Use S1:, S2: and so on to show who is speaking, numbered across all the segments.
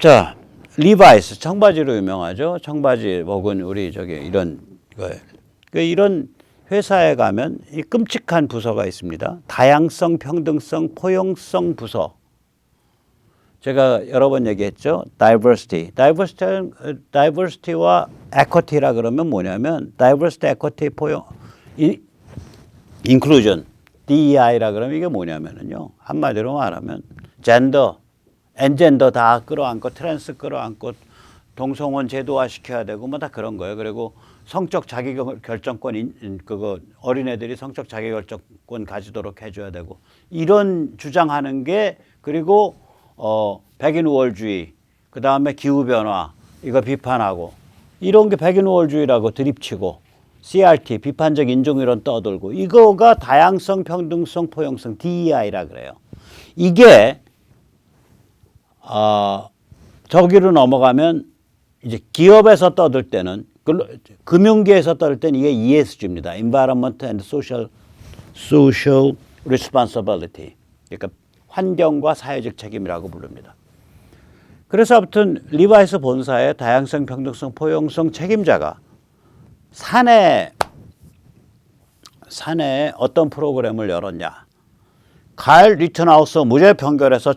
S1: 자, 리바이스 청바지로 유명하죠. 청바지 혹은 우리 저기 이런 거예요. 이런 회사에 가면 이 끔찍한 부서가 있습니다. 다양성, 평등성, 포용성 부서. 제가 여러 번 얘기했죠. diversity와 equity라 그러면 뭐냐면 diversity, equity, 포용, inclusion, DEI라 그러면 이게 뭐냐면요. 한마디로 말하면 젠더, 엔젠더 다 끌어안고 트랜스 끌어안고 동성혼 제도화 시켜야 되고 뭐 다 그런 거예요. 그리고 성적 자기결정권 그거 어린애들이 성적 자기결정권 가지도록 해줘야 되고 이런 주장하는 게 그리고 백인우월주의 그 다음에 기후변화 이거 비판하고 이런 게 백인우월주의라고 드립치고 CRT 비판적 인종이론 떠들고 이거가 다양성, 평등성, 포용성 DEI라 그래요. 이게 저기로 넘어가면 이제 기업에서 떠들 때는 금융계에서 떠들 때는 이게 ESG입니다. Environment and Social Responsibility. 그러니까 환경과 사회적 책임이라고 부릅니다. 그래서 아무튼 리바이스 본사의 다양성, 평등성, 포용성 책임자가 사내에 어떤 프로그램을 열었냐. 칼 리튼하우스 무죄 판결에서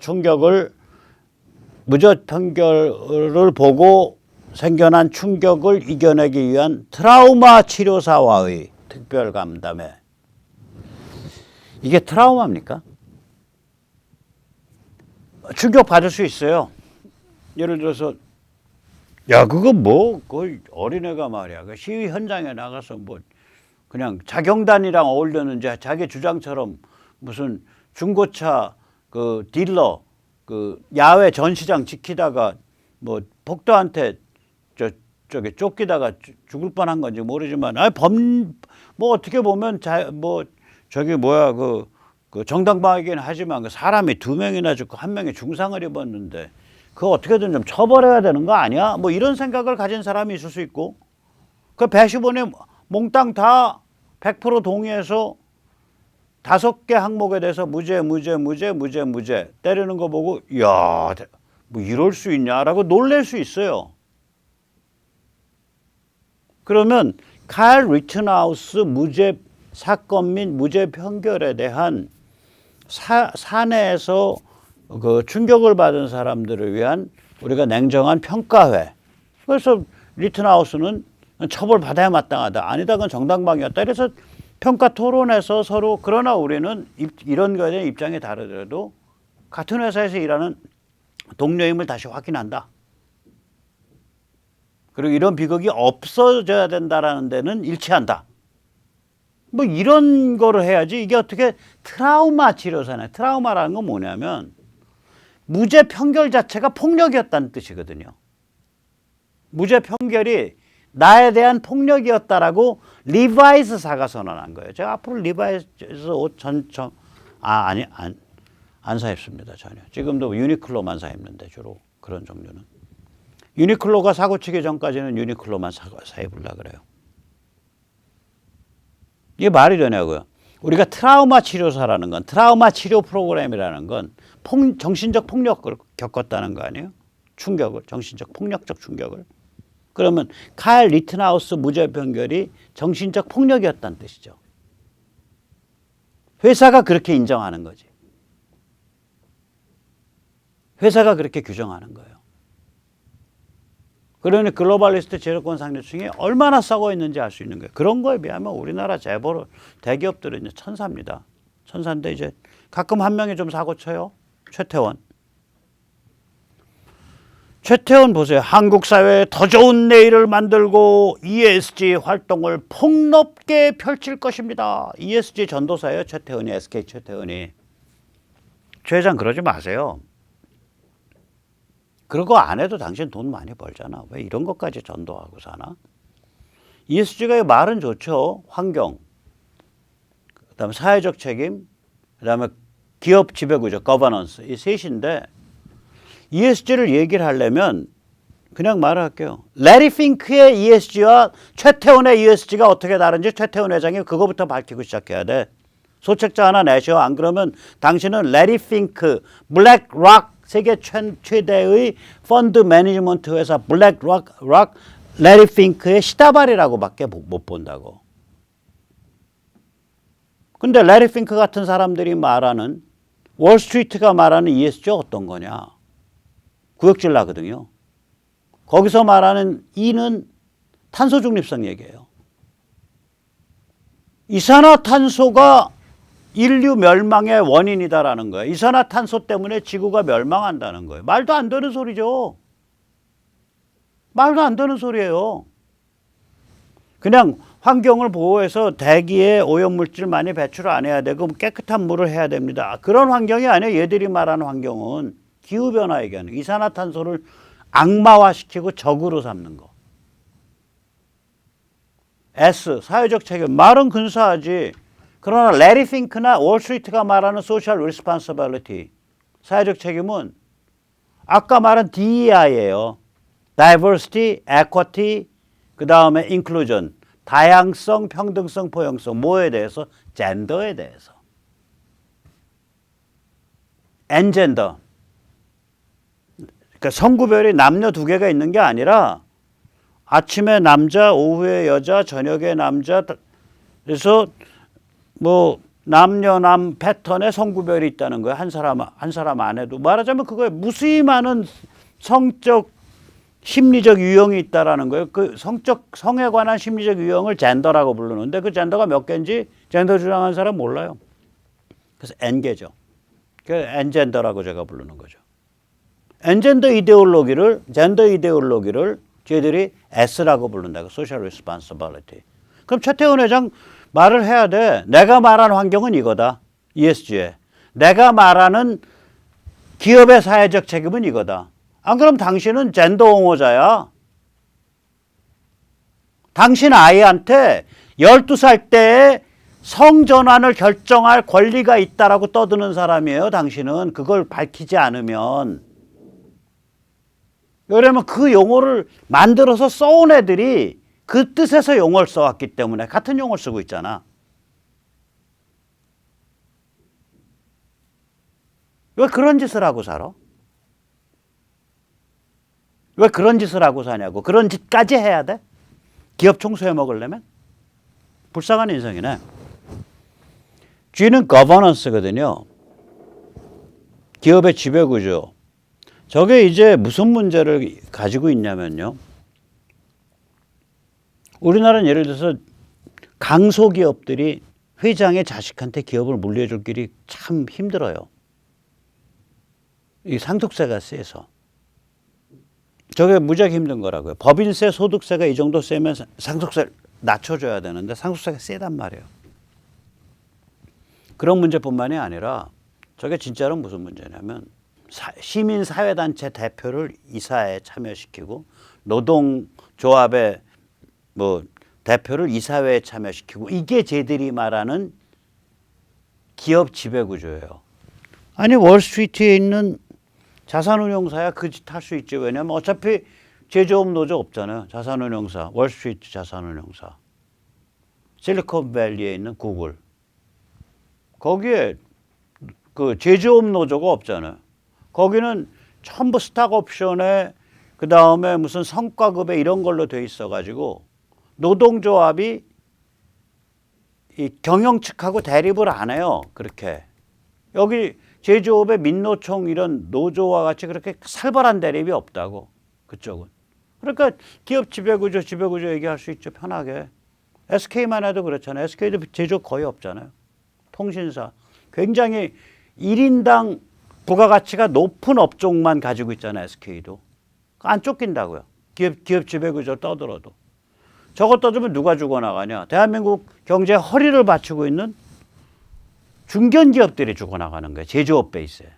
S1: 무죄 판결을 보고 생겨난 충격을 이겨내기 위한 트라우마 치료사와의 특별 간담회. 이게 트라우마입니까? 충격 받을 수 있어요. 예를 들어서 야 그거 뭐 그 어린애가 말이야 그 시위 현장에 나가서 뭐 그냥 자경단이랑 어울렸는지 자기 주장처럼 무슨 중고차 그 딜러 그 야외 전시장 지키다가 뭐 폭도한테 저기 쫓기다가 죽을 뻔한 건지 모르지만 뭐 어떻게 보면 뭐 저기 뭐야 그 정당방위긴 하지만 그 사람이 2명이나 죽고 1명이 중상을 입었는데 그거 어떻게든 좀 처벌해야 되는 거 아니야? 뭐 이런 생각을 가진 사람이 있을 수 있고 그 배시본에 몽땅 다 100% 동의해서 5개 항목에 대해서 무죄 때리는 거 보고 이야 뭐 이럴 수 있냐라고 놀랄 수 있어요. 그러면 칼 리튼하우스 무죄 사건 및 무죄 판결에 대한 사내에서 그 충격을 받은 사람들을 위한 우리가 냉정한 평가회. 그래서 리튼하우스는 처벌받아야 마땅하다. 아니다. 그건 정당방위였다. 그래서 평가 토론에서 서로 그러나 우리는 이런 거에 대한 입장이 다르더라도 같은 회사에서 일하는 동료임을 다시 확인한다. 그리고 이런 비극이 없어져야 된다라는 데는 일치한다. 뭐 이런 거를 해야지 이게 어떻게 트라우마 치료사네. 트라우마라는 건 뭐냐면 무죄 판결 자체가 폭력이었다는 뜻이거든요. 무죄 판결이 나에 대한 폭력이었다라고 리바이스사가 선언한 거예요. 제가 앞으로 리바이스 옷 안 사입습니다. 전혀. 지금도 유니클로만 사입는데 주로 그런 종류는. 유니클로가 사고 치기 전까지는 유니클로만 사입으려고 그래요. 이게 말이 되냐고요. 우리가 트라우마 치료사라는 건 트라우마 치료 프로그램이라는 건 정신적 폭력을 겪었다는 거 아니에요? 충격을 정신적 폭력적 충격을. 그러면 칼 리튼하우스 무죄 판결이 정신적 폭력이었다는 뜻이죠. 회사가 그렇게 인정하는 거지. 회사가 그렇게 규정하는 거예요. 그러니 글로벌리스트 제로권 상류층이 얼마나 썩어 있는지 알 수 있는 거예요. 그런 거에 비하면 우리나라 재벌 대기업들은 이제 천사입니다. 천사인데 이제 가끔 한 명이 좀 사고 쳐요. 최태원 보세요. 한국 사회에 더 좋은 내일을 만들고 ESG 활동을 폭넓게 펼칠 것입니다. ESG 전도사예요. 최태원이 SK 최태원이. 최 회장 그러지 마세요. 그거 안 해도 당신 돈 많이 벌잖아. 왜 이런 것까지 전도하고 사나? ESG가 말은 좋죠. 환경, 그다음에 사회적 책임, 그다음에 기업 지배구조, 거버넌스 이 셋인데 ESG를 얘기를 하려면 그냥 말할게요. 레리 핑크의 ESG와 최태원의 ESG가 어떻게 다른지 최태원 회장이 그거부터 밝히고 시작해야 돼. 소책자 하나 내셔. 안 그러면 당신은 레리 핑크, 블랙 락 세계 최대의 펀드 매니지먼트 회사 블랙록 레리 핑크의 시다발이라고밖에 못 본다고. 근데 레리 핑크 같은 사람들이 말하는 월스트리트가 말하는 ESG가 어떤 거냐? 구역질 나거든요. 거기서 말하는 E는 탄소 중립성 얘기예요. 이산화탄소가 인류 멸망의 원인이다라는 거예요. 이산화탄소 때문에 지구가 멸망한다는 거예요. 말도 안 되는 소리죠. 말도 안 되는 소리예요. 그냥 환경을 보호해서 대기에 오염물질 많이 배출 안 해야 되고 깨끗한 물을 해야 됩니다. 그런 환경이 아니에요. 얘들이 말하는 환경은 기후변화 얘기하는 이산화탄소를 악마화시키고 적으로 삼는 거. S, 사회적 책임. 말은 근사하지. 그러나 레리 핑크나 월스트리트가 말하는 소셜 리스폰시빌리티, 사회적 책임은 아까 말한 DEI예요. Diversity, Equity, 그 다음에 Inclusion, 다양성, 평등성, 포용성. 뭐에 대해서? 젠더에 대해서. 엔젠더. 그러니까 성구별이 남녀 두 개가 있는 게 아니라 아침에 남자, 오후에 여자, 저녁에 남자. 그래서 뭐 남녀남 패턴의 성구별이 있다는 거예요. 한 사람 안에도. 말하자면 그거에 무수히 많은 성적 심리적 유형이 있다라는 거예요. 그 성에 관한 심리적 유형을 젠더라고 부르는데 그 젠더가 몇 개인지 젠더 주장하는 사람 몰라요. 그래서 N개죠. 그 N젠더라고 제가 부르는 거죠. N젠더 이데올로기를, 젠더 이데올로기를 저희들이 S라고 부른다고. 소셜 리스폰시빌리티. 그럼 최태원 회장 말을 해야 돼. 내가 말하는 환경은 이거다. ESG에. 내가 말하는 기업의 사회적 책임은 이거다. 안 그럼 당신은 젠더 옹호자야. 당신 아이한테 12살 때에 성전환을 결정할 권리가 있다라고 떠드는 사람이에요. 당신은 그걸 밝히지 않으면. 왜냐면 그 용어를 만들어서 써온 애들이 그 뜻에서 용어를 써왔기 때문에 같은 용어를 쓰고 있잖아. 왜 그런 짓을 하고 살아? 왜 그런 짓을 하고 사냐고. 그런 짓까지 해야 돼? 기업 총수해 먹으려면? 불쌍한 인생이네. G는 governance거든요. 기업의 지배구조. 저게 이제 무슨 문제를 가지고 있냐면요. 우리나라는 예를 들어서 강소기업들이 회장의 자식한테 기업을 물려줄 길이 참 힘들어요. 이 상속세가 세서. 저게 무지하게 힘든 거라고요. 법인세, 소득세가 이 정도 세면 상속세를 낮춰줘야 되는데 상속세가 세단 말이에요. 그런 문제뿐만이 아니라 저게 진짜로 무슨 문제냐면 시민사회단체 대표를 이사회에 참여시키고 노동조합의 뭐 대표를 이사회에 참여시키고 이게 쟤들이 말하는 기업 지배구조예요. 아니 월스트리트에 있는 자산운용사야 그 짓 할 수 있지. 왜냐면 어차피 제조업 노조 없잖아요. 자산운용사, 월스트리트 자산운용사. 실리콘밸리에 있는 구글. 거기에 그 제조업 노조가 없잖아요. 거기는 전부 스탁옵션에 그 다음에 무슨 성과급에 이런 걸로 돼 있어가지고 노동조합이 이 경영 측하고 대립을 안 해요. 그렇게. 여기 제조업의 민노총 이런 노조와 같이 그렇게 살벌한 대립이 없다고. 그쪽은. 그러니까 기업 지배구조 얘기할 수 있죠. 편하게. SK만 해도 그렇잖아요. SK도 제조업 거의 없잖아요. 통신사. 굉장히 1인당 부가가치가 높은 업종만 가지고 있잖아요. SK도. 안 쫓긴다고요. 기업 지배구조 떠들어도. 저거 떠들면 누가 죽어나가냐. 대한민국 경제에 허리를 받치고 있는 중견기업들이 죽어나가는 거예요. 제조업 베이스에.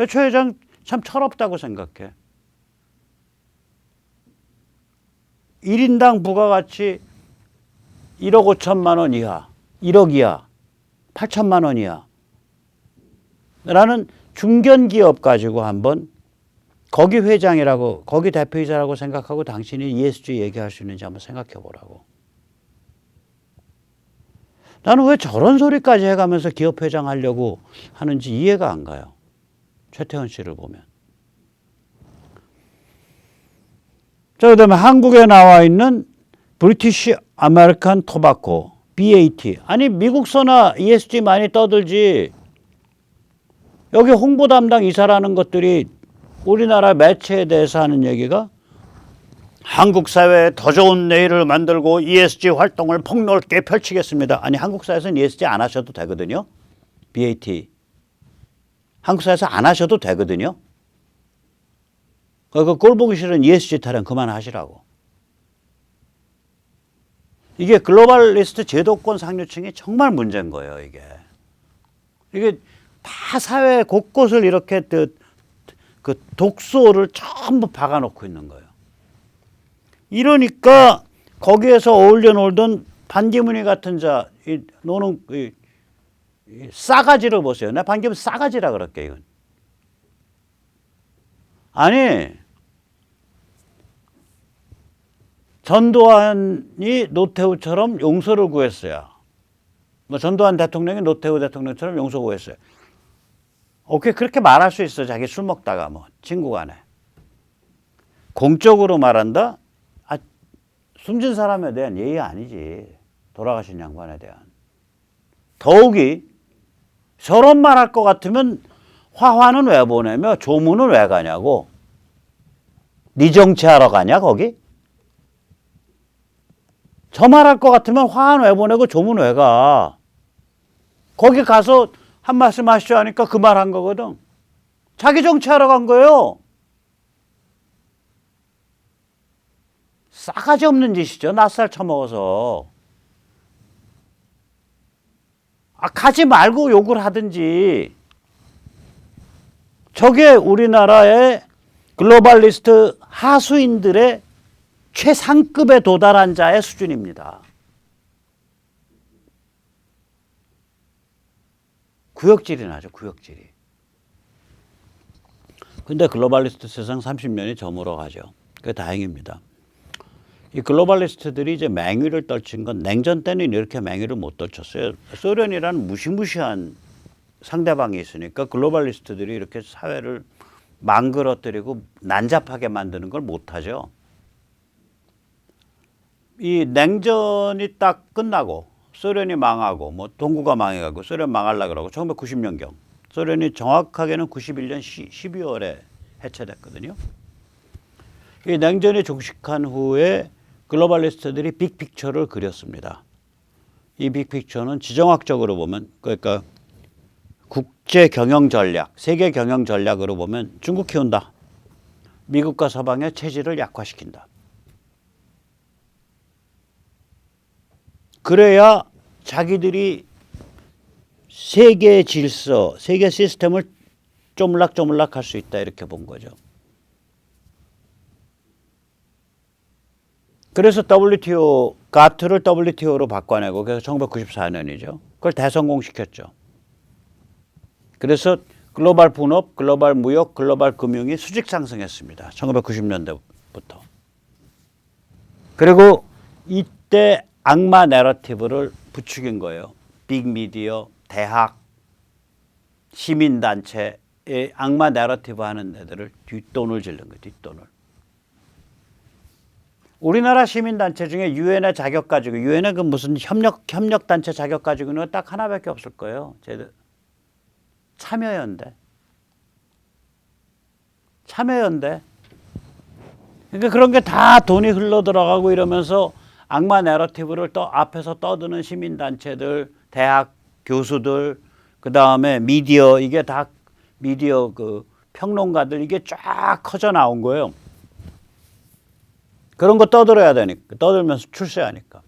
S1: 최 회장 참 철없다고 생각해. 1인당 부가가치 1억 5천만 원 이하, 1억 이하, 8천만 원 이하 라는 중견기업 가지고 한번 거기 회장이라고, 거기 대표이사라고 생각하고 당신이 ESG 얘기할 수 있는지 한번 생각해 보라고. 나는 왜 저런 소리까지 해가면서 기업회장 하려고 하는지 이해가 안 가요. 최태원 씨를 보면. 자, 그 다음에 한국에 나와 있는 브리티시 아메리칸 토바코, BAT. 아니, 미국서나 ESG 많이 떠들지. 여기 홍보 담당 이사라는 것들이 우리나라 매체에 대해서 하는 얘기가 한국 사회에 더 좋은 내일을 만들고 ESG 활동을 폭넓게 펼치겠습니다. 아니, 한국 사회에서는 ESG 안 하셔도 되거든요. BAT. 한국 사회에서 안 하셔도 되거든요. 그 꼴 보기 싫은 ESG 타령 그만하시라고. 이게 글로벌리스트 제도권 상류층이 정말 문제인 거예요, 이게. 이게 다 사회 곳곳을 이렇게 그 독소를 전부 박아놓고 있는 거예요. 이러니까 거기에서 어울려 놀던 반기문이 같은 자, 노는 싸가지를 보세요. 나 반기문 싸가지라 그럴게, 이건. 아니, 전두환이 노태우처럼 용서를 구했어요. 뭐 전두환 대통령이 노태우 대통령처럼 용서 구했어요. 오케이, 그렇게 말할 수 있어. 자기 술 먹다가 뭐 친구 간에. 공적으로 말한다? 아, 숨진 사람에 대한 예의 아니지. 돌아가신 양반에 대한. 더욱이 저런 말 할 것 같으면 화환은 왜 보내며 조문은 왜 가냐고. 네 정치하러 가냐 거기? 저 말 할 것 같으면 화환 왜 보내고 조문 왜 가? 거기 가서 한 말씀 하시죠 하니까 그 말 한 거거든. 자기 정치하러 간 거예요. 싸가지 없는 짓이죠. 낯살 처먹어서. 아, 가지 말고 욕을 하든지. 저게 우리나라의 글로벌리스트 하수인들의 최상급에 도달한 자의 수준입니다. 구역질이 나죠, 구역질이. 근데 글로벌리스트 세상 30년이 저물어 가죠. 그게 다행입니다. 이 글로벌리스트들이 이제 맹위를 떨친 건 냉전 때는 이렇게 맹위를 못 떨쳤어요. 소련이라는 무시무시한 상대방이 있으니까 글로벌리스트들이 이렇게 사회를 망그러뜨리고 난잡하게 만드는 걸 못하죠. 이 냉전이 딱 끝나고 소련이 망하고 뭐 동구가 망해가고 소련 망하려고 그러고 1990년경 소련이 정확하게는 91년 12월에 해체됐거든요. 이 냉전이 종식한 후에 글로벌리스트들이 빅픽처를 그렸습니다. 이 빅픽처는 지정학적으로 보면 그러니까 국제 경영 전략, 세계 경영 전략으로 보면 중국 키운다. 미국과 서방의 체질을 약화시킨다. 그래야 자기들이 세계 질서, 세계 시스템을 쪼물락쪼물락 할 수 있다 이렇게 본 거죠. 그래서 WTO, 가트를 WTO로 바꿔내고 그래서 1994년이죠. 그걸 대성공시켰죠. 그래서 글로벌 분업, 글로벌 무역, 글로벌 금융이 수직 상승했습니다. 1990년대부터. 그리고 이때 악마 내러티브를 부추긴 거예요. 빅미디어, 대학, 시민단체의 악마 내러티브 하는 애들을 뒷돈을 지른 거예요. 뒷돈을. 우리나라 시민단체 중에 유엔의 자격 가지고 유엔의 그 무슨 협력단체 자격 가지고는 딱 하나밖에 없을 거예요. 참여연대. 참여연대. 그러니까 그런 게 다 돈이 흘러 들어가고 이러면서 악마 내러티브를 또 앞에서 떠드는 시민단체들, 대학 교수들, 그 다음에 미디어, 이게 다 미디어 그 평론가들 이게 쫙 커져 나온 거예요. 그런 거 떠들어야 되니까, 떠들면서 출세하니까.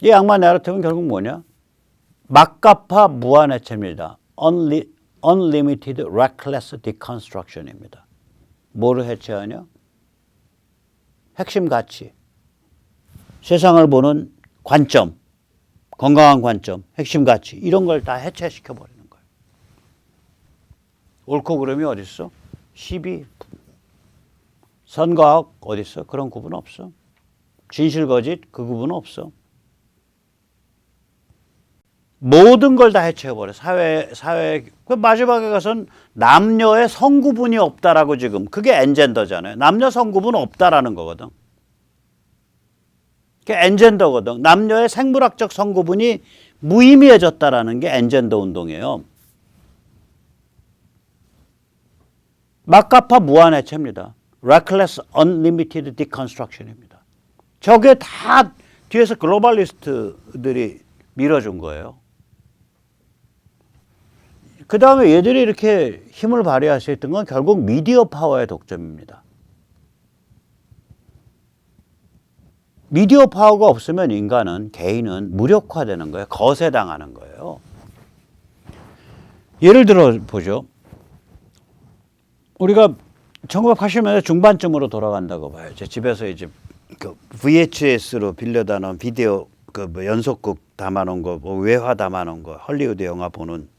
S1: 이 악마 내러티브는 결국 뭐냐? 막가파 무한해체입니다. Unlimited Reckless Deconstruction입니다. 뭐를 해체하냐? 핵심 가치. 세상을 보는 관점, 건강한 관점, 핵심 가치 이런 걸 다 해체시켜 버리는 거예요. 옳고 그름이 어디 있어? 시비, 선과악 어디 있어? 그런 구분 없어. 진실 거짓 그 구분 없어. 모든 걸 다 해체해버려. 사회. 그 마지막에 가서는 남녀의 성구분이 없다라고 지금. 그게 엔젠더잖아요. 남녀 성구분 없다라는 거거든. 그게 엔젠더거든. 남녀의 생물학적 성구분이 무의미해졌다라는 게 엔젠더 운동이에요. 마카파 무한해체입니다. Reckless Unlimited Deconstruction입니다. 저게 다 뒤에서 글로벌리스트들이 밀어준 거예요. 그 다음에 얘들이 이렇게 힘을 발휘할 수 있던 건 결국 미디어 파워의 독점입니다. 미디어 파워가 없으면 인간은, 개인은 무력화되는 거예요. 거세당하는 거예요. 예를 들어 보죠. 우리가 1980년대 중반쯤으로 돌아간다고 봐요. 제 집에서 이제 그 VHS로 빌려다 놓은 비디오 그 뭐 연속극 담아놓은 거, 뭐 외화 담아놓은 거, 헐리우드 영화 보는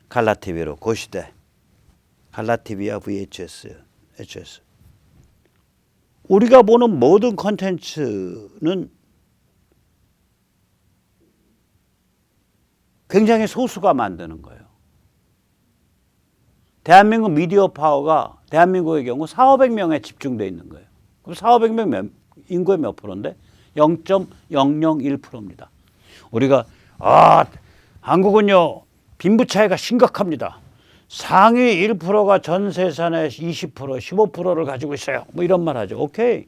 S1: 칼라 TV로 그 시대. 칼라 TV야 VHS, HS. 우리가 보는 모든 콘텐츠는 굉장히 소수가 만드는 거예요. 대한민국 미디어 파워가 대한민국의 경우 4,500명에 집중되어 있는 거예요. 그럼 4,500명 인구의 몇 프로인데? 0.001%입니다. 우리가 한국은요 빈부 차이가 심각합니다. 상위 1%가 전 세산의 20%, 15%를 가지고 있어요. 뭐 이런 말 하죠. 오케이.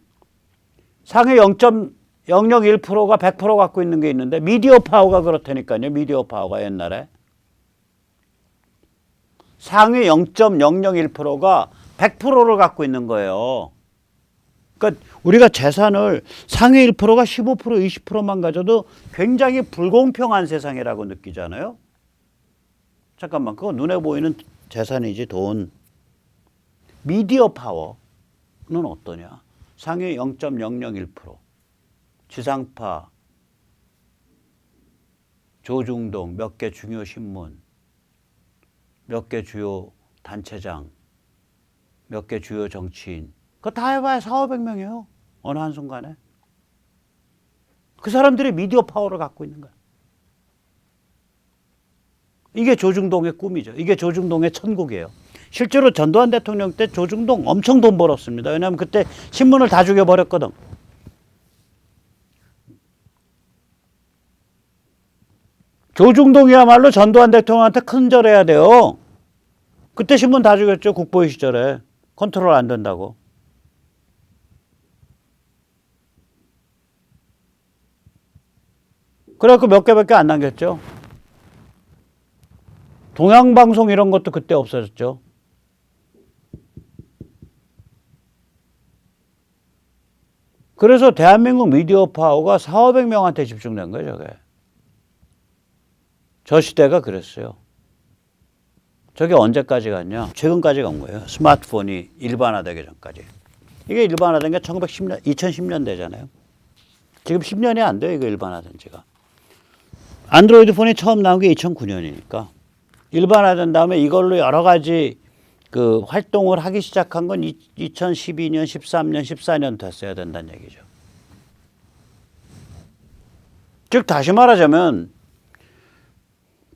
S1: 상위 0.001%가 100% 갖고 있는 게 있는데 미디어 파워가 그렇다니까요. 미디어 파워가 옛날에. 상위 0.001%가 100%를 갖고 있는 거예요. 그러니까 우리가 재산을 상위 1%가 15%, 20%만 가져도 굉장히 불공평한 세상이라고 느끼잖아요. 잠깐만, 그거 눈에 보이는 재산이지 돈. 미디어 파워는 어떠냐? 상위 0.001%. 지상파, 조중동, 몇 개 중요 신문, 몇 개 주요 단체장, 몇 개 주요 정치인. 그거 다 해봐야 4,500명이에요. 어느 한순간에. 그 사람들이 미디어 파워를 갖고 있는 거야. 이게 조중동의 꿈이죠. 이게 조중동의 천국이에요. 실제로 전두환 대통령 때 조중동 엄청 돈 벌었습니다. 왜냐하면 그때 신문을 다 죽여버렸거든. 조중동이야말로 전두환 대통령한테 큰절해야 돼요. 그때 신문 다 죽였죠. 국보위 시절에. 컨트롤 안 된다고. 그래갖고 몇 개밖에 안 남겼죠. 동양방송 이런 것도 그때 없어졌죠. 그래서 대한민국 미디어 파워가 4,500명한테 집중된 거예요, 저게. 저 시대가 그랬어요. 저게 언제까지 갔냐? 최근까지 간 거예요. 스마트폰이 일반화되기 전까지. 이게 일반화된 게 1910년, 2010년대잖아요. 지금 10년이 안 돼요, 이거 일반화된 지가. 안드로이드 폰이 처음 나온 게 2009년이니까. 일반화된 다음에 이걸로 여러 가지 그 활동을 하기 시작한 건 2012년, 13년, 14년 됐어야 된다는 얘기죠. 즉 다시 말하자면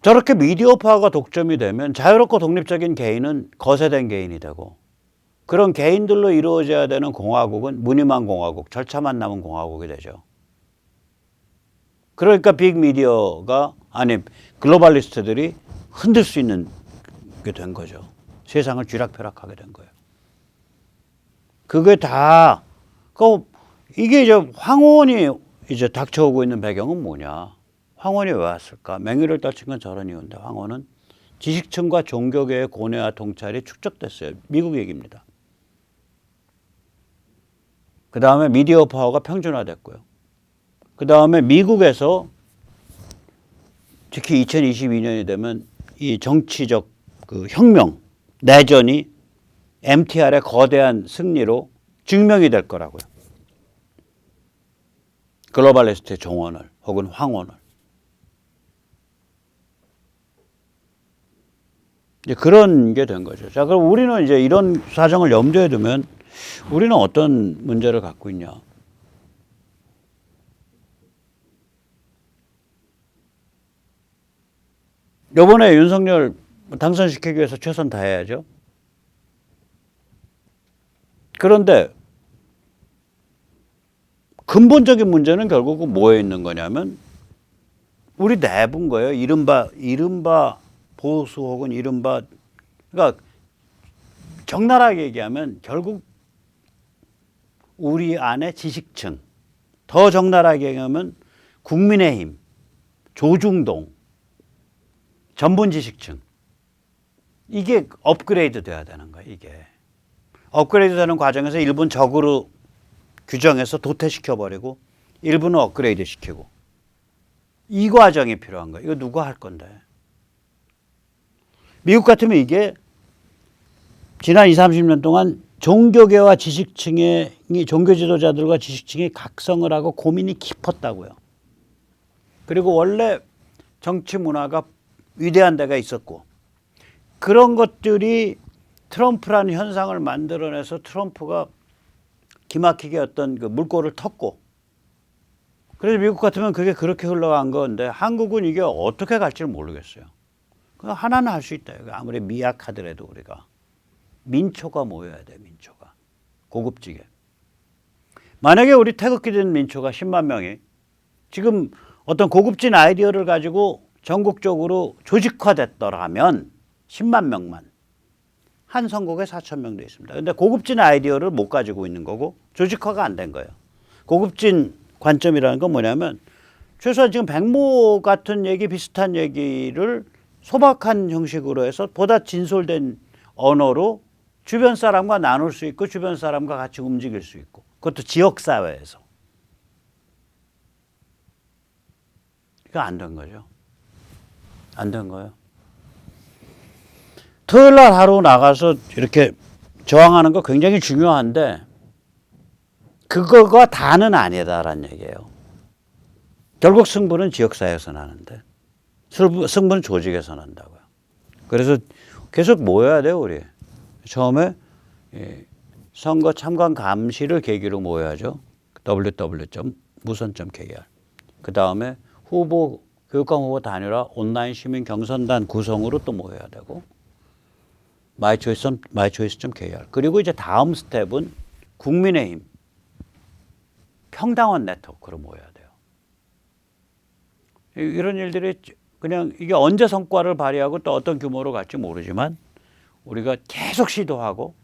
S1: 저렇게 미디어 파워가 독점이 되면 자유롭고 독립적인 개인은 거세된 개인이 되고 그런 개인들로 이루어져야 되는 공화국은 무늬만 공화국, 절차만 남은 공화국이 되죠. 그러니까 빅미디어가 아니 글로벌리스트들이 흔들 수 있는 게 된 거죠. 세상을 쥐락펴락하게 된 거예요. 그게 다 이게 이제 황혼이 이제 닥쳐오고 있는 배경은 뭐냐? 황혼이 왜 왔을까? 맹위를 떨친 건 저런 이유인데 황혼은 지식층과 종교계의 고뇌와 통찰이 축적됐어요. 미국 얘기입니다. 그 다음에 미디어 파워가 평준화됐고요. 그 다음에 미국에서 특히 2022년이 되면 이 정치적 그 혁명, 내전이 MTR의 거대한 승리로 증명이 될 거라고요. 글로벌리스트의 종언을 혹은 황혼을. 이제 그런 게 된 거죠. 자, 그럼 우리는 이제 이런 사정을 염두에 두면 우리는 어떤 문제를 갖고 있냐? 이번에 윤석열 당선시키기 위해서 최선 다해야죠. 그런데 근본적인 문제는 결국은 뭐에 있는 거냐면 우리 내부인 거예요. 이른바 보수 혹은 이른바 그러니까 적나라하게 얘기하면 결국 우리 안에 지식층, 더 적나라하게 얘기하면 국민의힘, 조중동, 전분 지식층 이게 업그레이드 돼야 되는 거예요. 이게 업그레이드 되는 과정에서 일부는 적으로 규정해서 도태시켜버리고 일부는 업그레이드 시키고 이 과정이 필요한 거예요. 이거 누가 할 건데. 미국 같으면 이게 지난 20, 30년 동안 종교계와 지식층의 종교 지도자들과 지식층이 각성을 하고 고민이 깊었다고요. 그리고 원래 정치 문화가 위대한 데가 있었고 그런 것들이 트럼프라는 현상을 만들어내서 트럼프가 기막히게 어떤 그 물꼬를 텄고 그래서 미국 같으면 그게 그렇게 흘러간 건데 한국은 이게 어떻게 갈지를 모르겠어요. 그냥 하나는 할 수 있다. 아무리 미약하더라도 우리가 민초가 모여야 돼. 민초가 고급지게. 만약에 우리 태극기 든 민초가 10만 명이 지금 어떤 고급진 아이디어를 가지고 전국적으로 조직화됐더라면 10만 명만 한 선곡에 4천 명도 있습니다. 그런데 고급진 아이디어를 못 가지고 있는 거고 조직화가 안 된 거예요. 고급진 관점이라는 건 뭐냐면 최소한 지금 백모 같은 얘기 비슷한 얘기를 소박한 형식으로 해서 보다 진솔된 언어로 주변 사람과 나눌 수 있고 주변 사람과 같이 움직일 수 있고 그것도 지역사회에서. 이거 안 된 거죠. 안 된 거예요. 토요일 날 하루 나가서 이렇게 저항하는 거 굉장히 중요한데 그거가 다는 아니다라는 얘기예요. 결국 승부는 지역사회에서 나는데 승부는 조직에서 난다고요. 그래서 계속 모여야 돼요. 우리. 처음에 선거 참관 감시를 계기로 모여야죠. www.무선.kr. 그 다음에 교육감 후보 단일화 온라인 시민 경선단 구성으로 또 모여야 되고 mychoice.kr. 그리고 이제 다음 스텝은 국민의힘 평당원 네트워크로 모여야 돼요. 이런 일들이 그냥 이게 언제 성과를 발휘하고 또 어떤 규모로 갈지 모르지만 우리가 계속 시도하고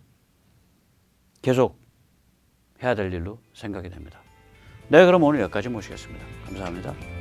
S1: 계속 해야 될 일로 생각이 됩니다. 네, 그럼 오늘 여기까지 모시겠습니다. 감사합니다.